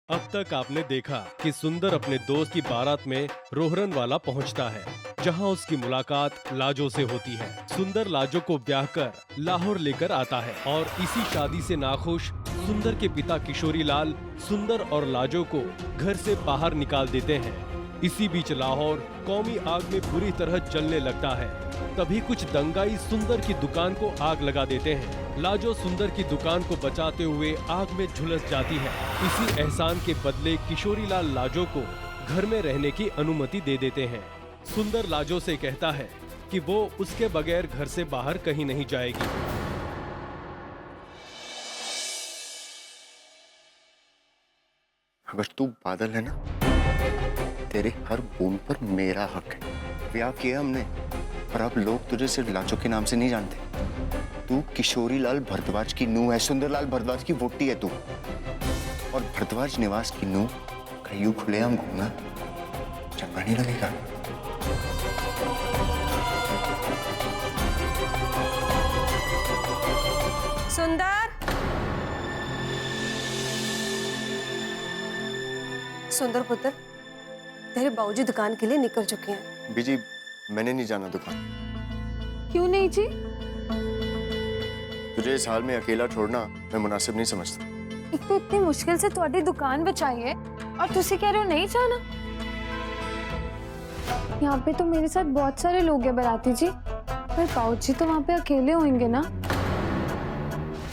अब तक आपने देखा कि सुंदर अपने दोस्त की बारात में रोहरन वाला पहुंचता है, जहां उसकी मुलाकात लाजो से होती है। सुंदर लाजो को ब्याह कर लाहौर लेकर आता है और इसी शादी से नाखुश सुंदर के पिता किशोरी लाल सुंदर और लाजो को घर से बाहर निकाल देते हैं। इसी बीच लाहौर कौमी आग में बुरी तरह जलने लगता है। तभी कुछ दंगाई सुंदर की दुकान को आग लगा देते हैं। लाजो सुंदर की दुकान को बचाते हुए आग में झुलस जाती है। इसी एहसान के बदले किशोरी लाल लाजो को घर में रहने की अनुमति दे देते हैं। सुंदर लाजो से कहता है कि वो उसके बगैर घर से बाहर कहीं नहीं जाएगी। अगर तू बादल है ना, तेरे हर बूंद पर मेरा हक है। ब्याह किया हमने, पर अब लोग तुझे सिर्फ लाजो के नाम से नहीं जानते। तू किशोरी लाल भरद्वाज की नूह है, सुंदरलाल भरद्वाज की वोटी है तू। और भरद्वाज निवास की नूह का यूं खुलेआम घूमना चंगा नहीं लगेगा। सुंदर, सुंदर पुत्र, तेरे बाबूजी दुकान के लिए निकल चुके हैं। बीजी, मैंने नहीं जाना दुकान। क्यों नहीं जी? तुझे इस हाल में अकेला छोड़ना मैं मुनासिब नहीं समझता। एक तो इतनी मुश्किल से तुम्हारी दुकान बचाई है और तुसी कह रहे हो नहीं जाना। यहाँ पे तो मेरे साथ बहुत सारे लोग हैं बाराती जी, पर बाबूजी तो वहाँ पे अकेले होंगे ना।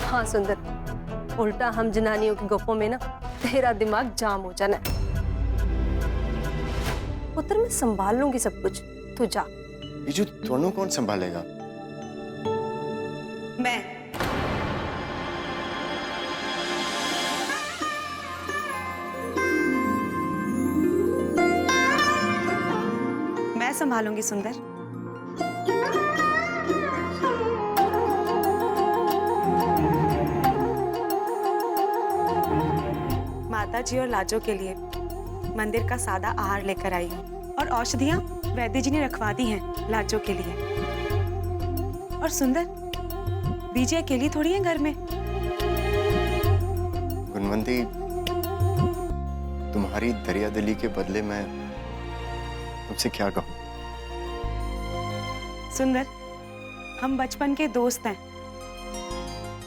हाँ सुंदर, उल्टा हम जनानियों की गप्पों में ना तेरा दिमाग जाम हो जाना है। पुत्र, मैं संभाल लूंगी सब कुछ, तू जा। बीजू, दोनों कौन संभालेगा? मैं। मैं संभालूंगी सुंदर। माता जी और लाजो के लिए मंदिर का सादा आहार लेकर आई हूँ और औषधियाँ वैद्य जी ने रखवा दी हैं लाजो के लिए। और सुंदर, बीजे अकेली थोड़ी है घर में। गुणवंती, तुम्हारी दरिया दिली के बदले मैं तुमसे क्या कहूँ? सुंदर, हम बचपन के दोस्त हैं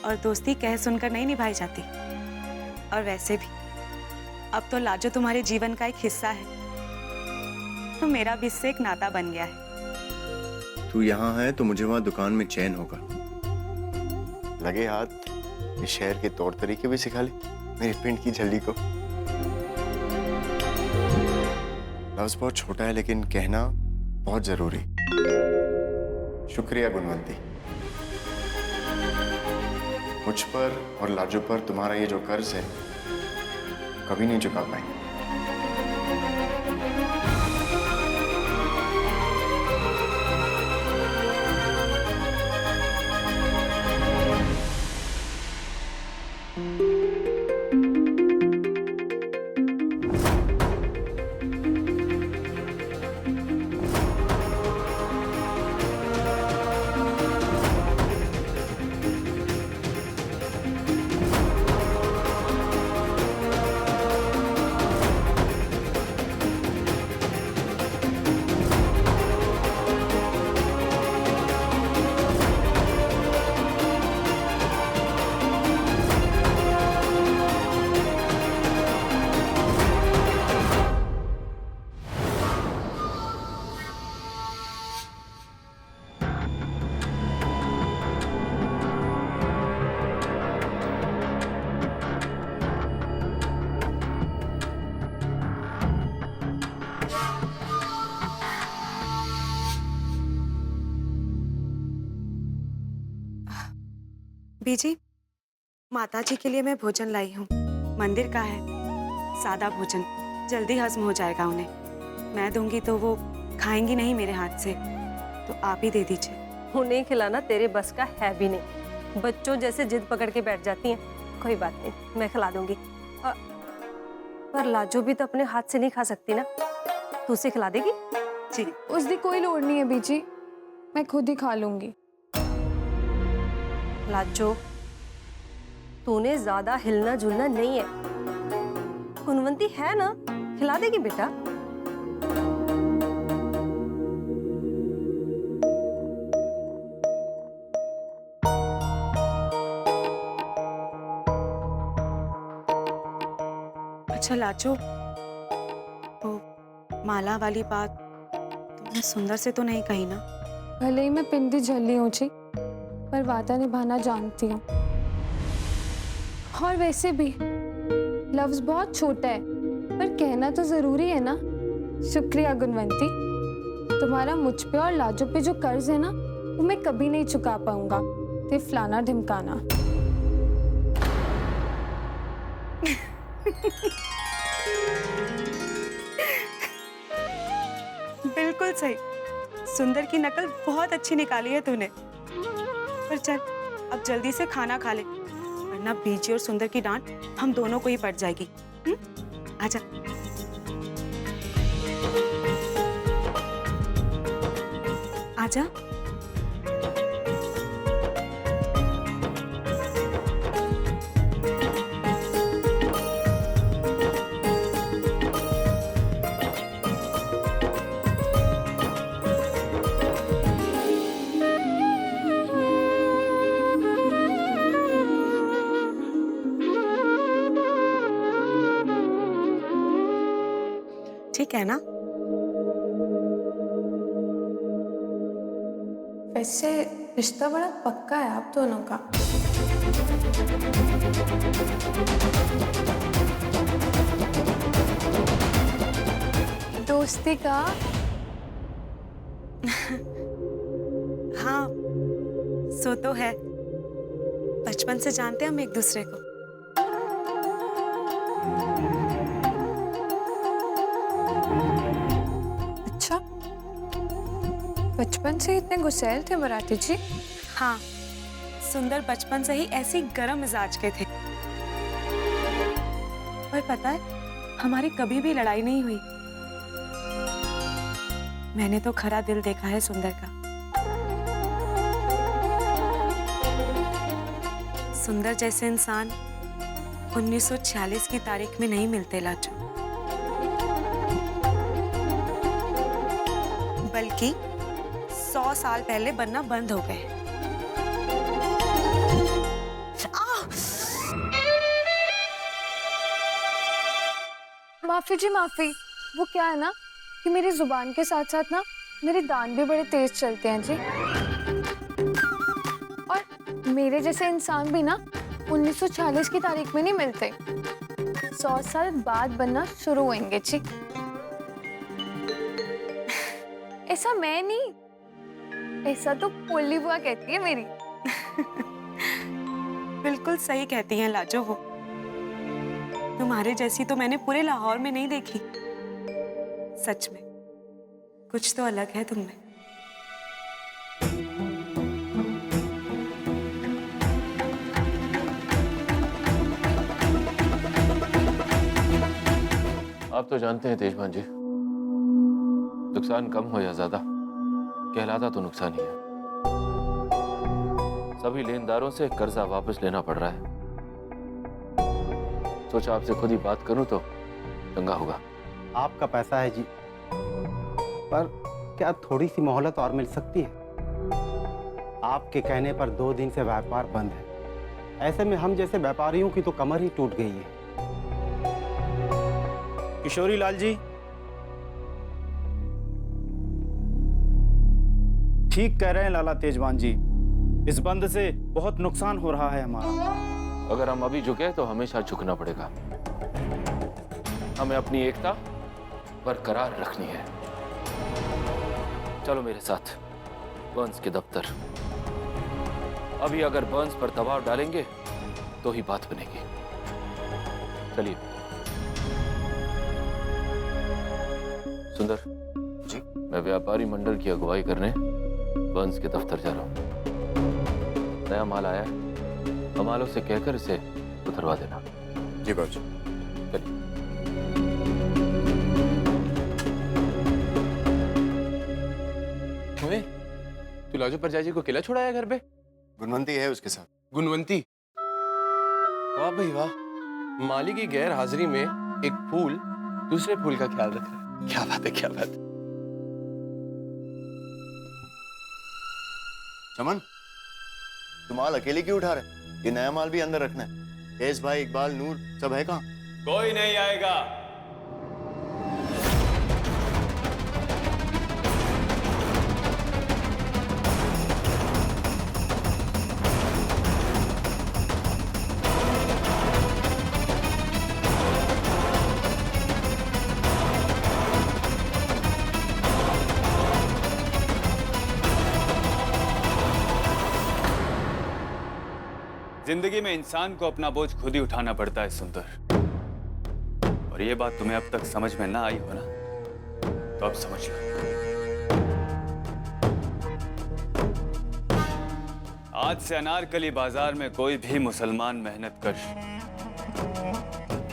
और दोस्ती कह सुनकर नहीं निभाई जाती। और वैसे भी अब तो लाजो तुम्हारे जीवन का एक हिस्सा है, तो मेरा भी इससे एक नाता बन गया है। तू यहाँ है तो मुझे वहां दुकान में चैन होगा। लगे हाथ इस शहर के तौर तरीके भी सिखा ले मेरे पिंड की झल्ली को। लफ्ज बहुत छोटा है लेकिन कहना बहुत जरूरी। शुक्रिया गुणवंती। मुझ पर और लाजो पर तुम्हारा ये जो कर्ज है कभी नहीं चुका पाएंगे। बीजी, माता जी के लिए मैं भोजन लाई हूँ। मंदिर का है, सादा भोजन, जल्दी हजम हो जाएगा उन्हें। मैं दूंगी तो वो खाएंगी नहीं मेरे हाथ से, तो आप ही दे दीजिए। उन्हें खिलाना तेरे बस का है भी नहीं। बच्चों जैसे जिद पकड़ के बैठ जाती हैं। कोई बात नहीं, मैं खिला दूंगी। पर लाजो भी तो अपने हाथ से नहीं खा सकती ना, तू उसे खिला देगी? जी। उसकी कोई लोड़ नहीं है बीजी, मैं खुद ही खा लूंगी। लाजो, तूने ज्यादा हिलना झुलना नहीं है। गुणवंती है ना, खिला देगी बेटा। अच्छा लाजो, तो माला वाली बात तुमने सुंदर से तो नहीं कही ना? भले ही मैं पिंडी झल्ली हूँ जी, पर वादा निभाना जानती हूँ। और वैसे भी लफ्ज बहुत छोटा है, पर कहना तो जरूरी है ना। शुक्रिया गुणवंती, तुम्हारा मुझ पे और लाजो पे जो कर्ज है ना, वो मैं कभी नहीं चुका पाऊंगा। ते फलाना ढिमकाना। बिल्कुल सही, सुंदर की नकल बहुत अच्छी निकाली है तूने। पर चल अब जल्दी से खाना खा ले, वरना बीजी और सुंदर की डांट हम दोनों को ही पड़ जाएगी। आजा। आजा। ठीक है ना? वैसे रिश्ता बड़ा पक्का है आप दोनों का। दोस्ती का? हाँ, सो तो है। बचपन से जानते हैं हम एक दूसरे को। अच्छा, बचपन से इतने गुस्सैल थे मराठी जी? हाँ, सुंदर बचपन से ही ऐसी गरम मिजाज के थे। पर पता है, हमारी कभी भी लड़ाई नहीं हुई। मैंने तो खरा दिल देखा है सुंदर का। सुंदर जैसे इंसान 1946 की तारीख में नहीं मिलते लाजो, बल्कि 100 साल पहले बनना बंद हो गए। माफी जी माफी। वो क्या है ना कि मेरी जुबान के साथ साथ ना मेरे दांत भी बड़े तेज चलते हैं जी। और मेरे जैसे इंसान भी ना 1946 की तारीख में नहीं मिलते, 100 साल बाद बनना शुरू होंगे जी। ऐसा मैं नहीं, ऐसा तो पोली बुआ कहती है मेरी। बिल्कुल सही कहती हैं लाजो वो। तुम्हारे जैसी तो मैंने पूरे लाहौर में नहीं देखी। सच में कुछ तो अलग है तुम में। आप तो जानते हैं तेजमान जी, नुकसान कम हो या ज्यादा, कहलाता तो नुकसान ही है। सभी लेनदारों से कर्जा वापस लेना पड़ रहा है। सोचा आपसे खुद ही बात करूं तो चंगा होगा। आपका पैसा है जी, पर क्या थोड़ी सी मोहलत और मिल सकती है? आपके कहने पर 2 दिन से व्यापार बंद है। ऐसे में हम जैसे व्यापारियों की तो कमर ही टूट गई है। किशोरी लाल जी, ठीक कह रहे हैं लाला तेजवान जी, इस बंद से बहुत नुकसान हो रहा है हमारा। अगर हम अभी झुके तो हमेशा झुकना पड़ेगा। हमें अपनी एकता बरकरार रखनी है। चलो मेरे साथ बर्न्स के दफ्तर। अभी अगर बर्न्स पर दबाव डालेंगे तो ही बात बनेगी। चलिए। सुंदर जी? मैं व्यापारी मंडल की अगुवाई करने बर्न्स के दफ्तर जा रहा हूं। नया माल आया है, हमालों से कहकर इसे उतरवा देना। जी बाबूजी। चलिए। तू लाजो पर जाजी को अकेला छोड़ाया घर पे? गुणवंती है उसके साथ। गुणवंती? वाह भाई वाह, माली की गैर हाजिरी में एक फूल दूसरे फूल का ख्याल रख रहा है। क्या बात है, क्या बात है। चमन, तुम माल अकेले क्यों उठा रहे? ये नया माल भी अंदर रखना है। तेज भाई, इकबाल, नूर सब है कहाँ? कोई नहीं आएगा। जिंदगी में इंसान को अपना बोझ खुद ही उठाना पड़ता है सुंदर, और ये बात तुम्हें अब तक समझ में ना आई हो ना, तो अब समझ लो। आज से अनारकली बाजार में कोई भी मुसलमान मेहनत कर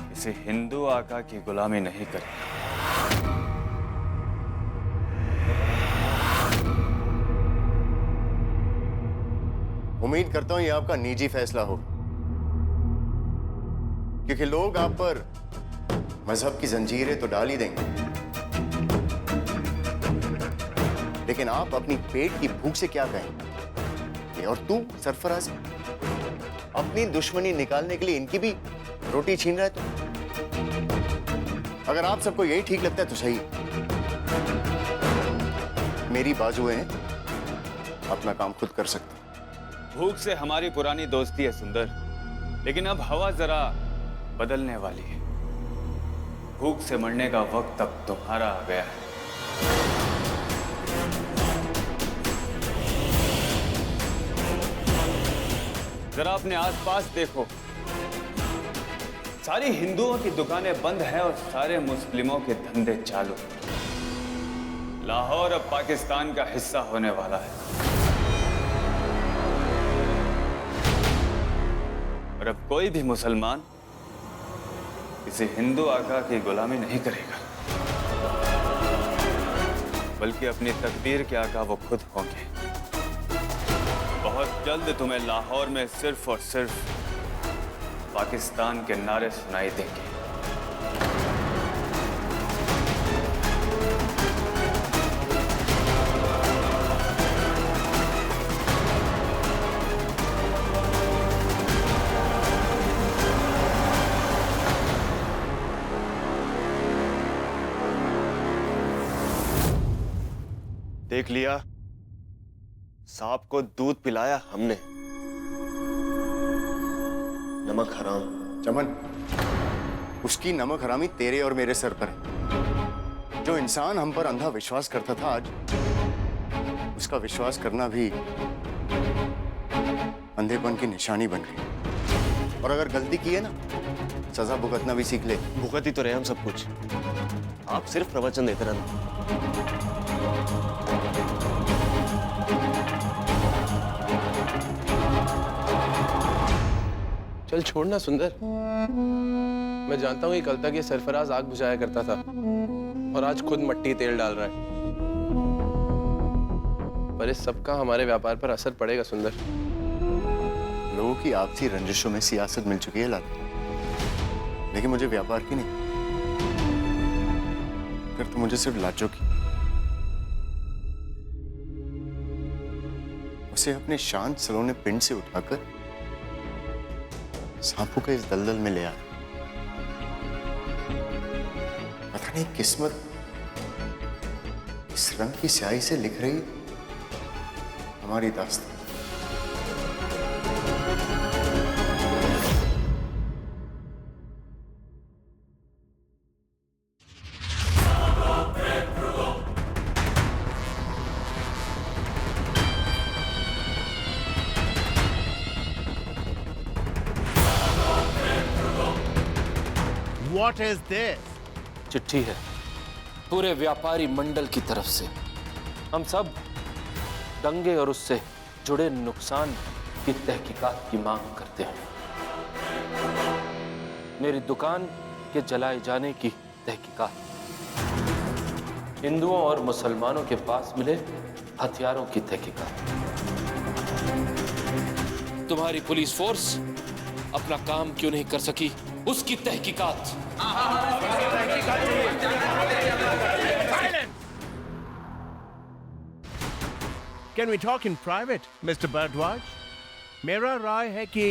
किसी हिंदू आका की गुलामी नहीं करेगा। उम्मीद करता हूं ये आपका निजी फैसला हो, क्योंकि लोग आप पर मजहब की जंजीरें तो डाल ही देंगे, लेकिन आप अपनी पेट की भूख से क्या कहेंगे? और तू सरफराज, अपनी दुश्मनी निकालने के लिए इनकी भी रोटी छीन रहा है तू। अगर आप सबको यही ठीक लगता है तो सही, मेरी बाजुएं हैं, अपना काम खुद कर सकते। भूख से हमारी पुरानी दोस्ती है सुंदर, लेकिन अब हवा जरा बदलने वाली है। भूख से मरने का वक्त अब तुम्हारा आ गया है। जरा अपने आसपास देखो, सारी हिंदुओं की दुकानें बंद हैं और सारे मुस्लिमों के धंधे चालू। लाहौर अब पाकिस्तान का हिस्सा होने वाला है, और अब कोई भी मुसलमान किसी हिंदू आका की गुलामी नहीं करेगा, बल्कि अपनी तकदीर के आका वो खुद होंगे। बहुत जल्द तुम्हें लाहौर में सिर्फ और सिर्फ पाकिस्तान के नारे सुनाई देंगे। देख लिया, सांप को दूध पिलाया हमने, नमक हराम। चमन, उसकी नमक हरामी तेरे और मेरे सर पर है। जो इंसान हम पर अंधा विश्वास करता था, आज उसका विश्वास करना भी अंधेपन की निशानी बन गई। और अगर गलती की है ना, सजा भुगतना भी सीख ले। भुगत ही तो रहे हम सब कुछ, आप सिर्फ प्रवचन देते रहना। चल छोड़ना सुंदर, मैं जानता हूँ कि कल तक ये सरफराज आग बुझाया करता था और आज खुद मट्टी तेल डाल रहा है, पर इस सबका हमारे व्यापार पर असर पड़ेगा सुंदर। लोगों की आपसी रंजिशों में सियासत मिल चुकी है लाल, लेकिन मुझे व्यापार की नहीं, फिर तो मुझे सिर्फ लाजो की। उसे अपने शांत सलोने पिंड से उठाकर सांपों के इस दलदल में ले आया। पता नहीं किस्मत इस रंग की स्याही से लिख रही हमारी दास्तान। What is this? चिट्ठी है पूरे व्यापारी मंडल की तरफ से। हम सब दंगे और उससे जुड़े नुकसान की तहकीकात की मांग करते हैं। मेरी दुकान के जलाए जाने की तहकीकात, हिंदुओं और मुसलमानों के पास मिले हथियारों की तहकीकात, तुम्हारी पुलिस फोर्स अपना काम क्यों नहीं कर सकी उसकी तहकीकात। Can we talk in private, Mr. Bhardwaj? मेरा राय है कि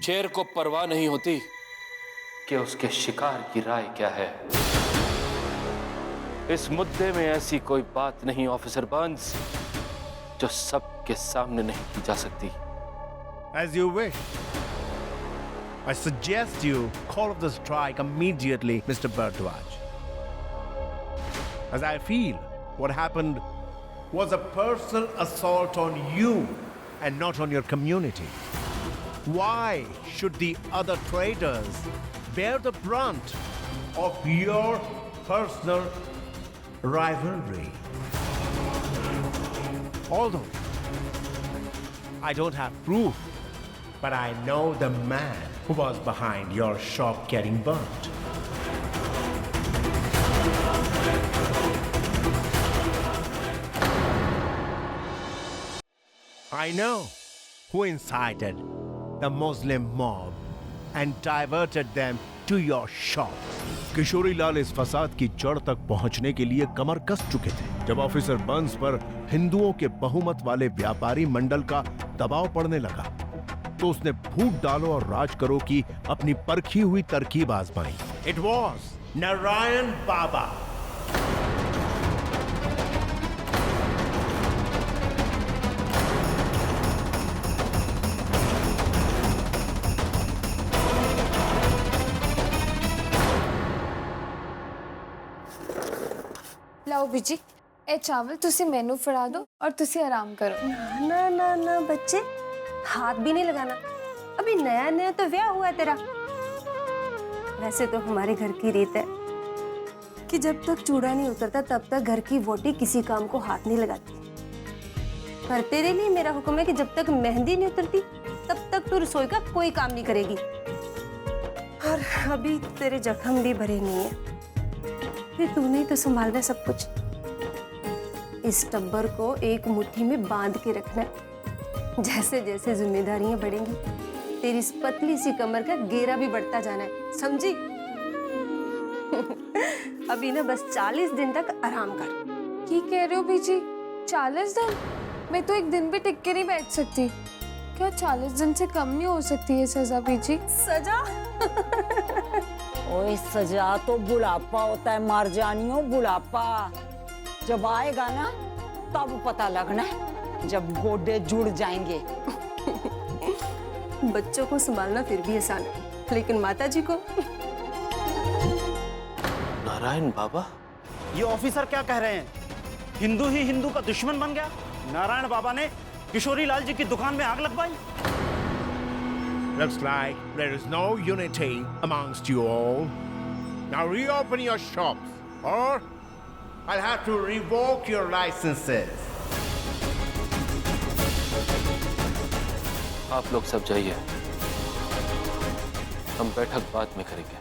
शेर को परवाह नहीं होती कि उसके शिकार की राय क्या है। इस मुद्दे में ऐसी कोई बात नहीं ऑफिसर बर्न्स जो सबके सामने नहीं की जा सकती। As you wish. I suggest you call off the strike immediately, Mr. Bhardwaj. As I feel what happened was a personal assault on you and not on your community. Why should the other traders bear the brunt of your personal rivalry? Although I don't have proof, but I know the man who was behind your shop getting burnt. I know who incited the Muslim mob and diverted them to your shop. Kishori Lal इस फसाद की जड़ तक पहुंचने के लिए कमर कस चुके थे जब ऑफिसर बर्न्स पर हिंदुओं के बहुमत वाले व्यापारी मंडल का दबाव पड़ने लगा तो उसने फूट डालो और राज करो की अपनी परखी हुई तरकीब आजमाई। It was नारायण बाबा। लाओ बीजी ए चावल तुसी मेनू फड़ा दो और तुसी आराम करो। ना ना ना बच्चे, हाथ भी नहीं लगाना, अभी नया नया तो ब्याह हुआ है तेरा। वैसे तो हमारे घर की रीत है कि जब तक चूड़ा नहीं उतरता तब तक घर की वोटी किसी काम को हाथ नहीं लगाती। पर तेरे लिए मेरा हुक्म है कि जब तक मेहंदी नहीं उतरती तब तक तू रसोई का कोई काम नहीं करेगी। और अभी तेरे जख्म भी भरे नहीं है, फिर तूने ही तो संभालना सब कुछ। इस टब्बर को एक मुट्ठी में बांध के रखना है। जैसे जैसे जिम्मेदारियां बढ़ेंगी तेरी इस पतली सी कमर का घेरा भी बढ़ता जाना है, समझी? अभी ना बस 40 दिन तक आराम कर। की कह रहे हो बीजी? 40 दिन? मैं तो एक दिन भी टिक के नहीं बैठ सकती। क्या 40 दिन से कम नहीं हो सकती है सजा बीजी? सजा? ओए सजा तो बुढ़ापा होता है, मर जानी हो बुढ़ापा। जब आएगा ना तब पता लगना है, जब गोडे जुड़ जाएंगे। बच्चों को संभालना फिर भी आसान है, लेकिन माता जी को। नारायण बाबा, ये ऑफिसर क्या कह रहे हैं? हिंदू ही हिंदू का दुश्मन बन गया? नारायण बाबा ने किशोरी लाल जी की दुकान में आग लगवाई? Looks like there is no unity amongst you all. Now reopen your shops, or I'll have to revoke your licenses. आप लोग सब जाइए, हम बैठक बाद में करेंगे।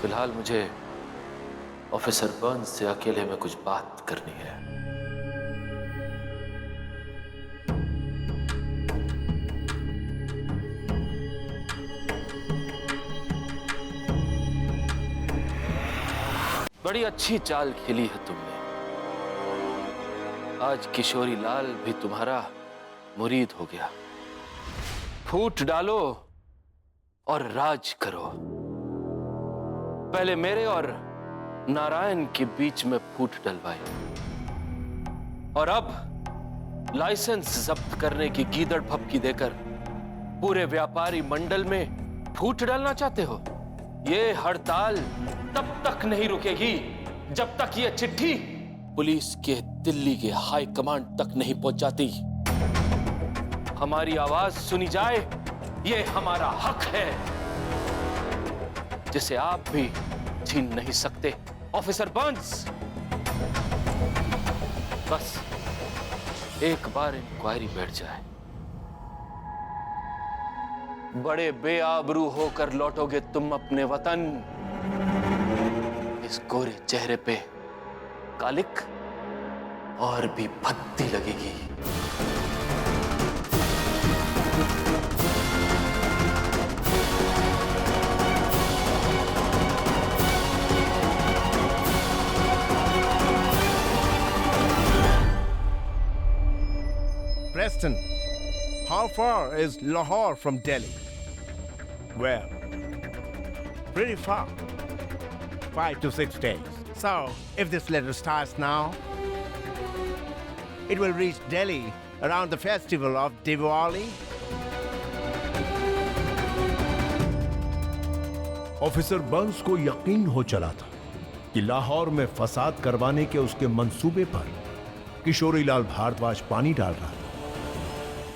फिलहाल मुझे ऑफिसर बर्न्स से अकेले में कुछ बात करनी है। बड़ी अच्छी चाल खेली है तुमने। आज किशोरी लाल भी तुम्हारा मुरीद हो गया। फूट डालो और राज करो। पहले मेरे और नारायण के बीच में फूट डलवाई, और अब लाइसेंस जब्त करने की गीदड़ फपकी देकर पूरे व्यापारी मंडल में फूट डालना चाहते हो। ये हड़ताल तब तक नहीं रुकेगी जब तक ये चिट्ठी पुलिस के दिल्ली के हाई कमांड तक नहीं पहुंच जाती। हमारी आवाज सुनी जाए, ये हमारा हक है जिसे आप भी छीन नहीं सकते ऑफिसर बर्न्स। बस एक बार इंक्वायरी बैठ जाए, बड़े बेआबरू होकर लौटोगे तुम अपने वतन। इस गोरे चेहरे पे कालिक और भी भद्दी लगेगी। Weston, how far is Lahore from Delhi? Well, pretty far. 5 to 6 days. So, if this letter starts now, it will reach Delhi around the festival of Diwali. Officer Burns को यकीन हो चला था कि लाहौर में फसाद करवाने के उसके मंसूबे पर किशोरीलाल भारद्वाज पानी डाल रहा था।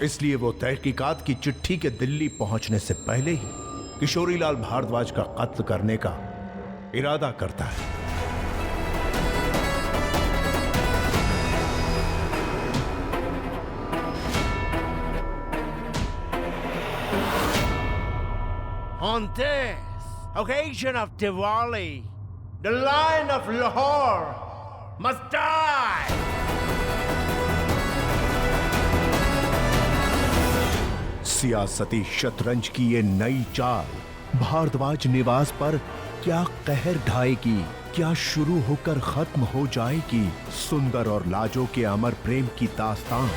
इसलिए वो तहकीकात की चिट्ठी के दिल्ली पहुंचने से पहले ही किशोरीलाल भारद्वाज का कत्ल करने का इरादा करता है। On this occasion of Diwali, the Lion of Lahore must die. सियासती शतरंज की ये नई चाल भारद्वाज निवास पर क्या कहर ढाएगी, क्या शुरू होकर खत्म हो जाएगी सुंदर और लाजो के अमर प्रेम की दास्तान।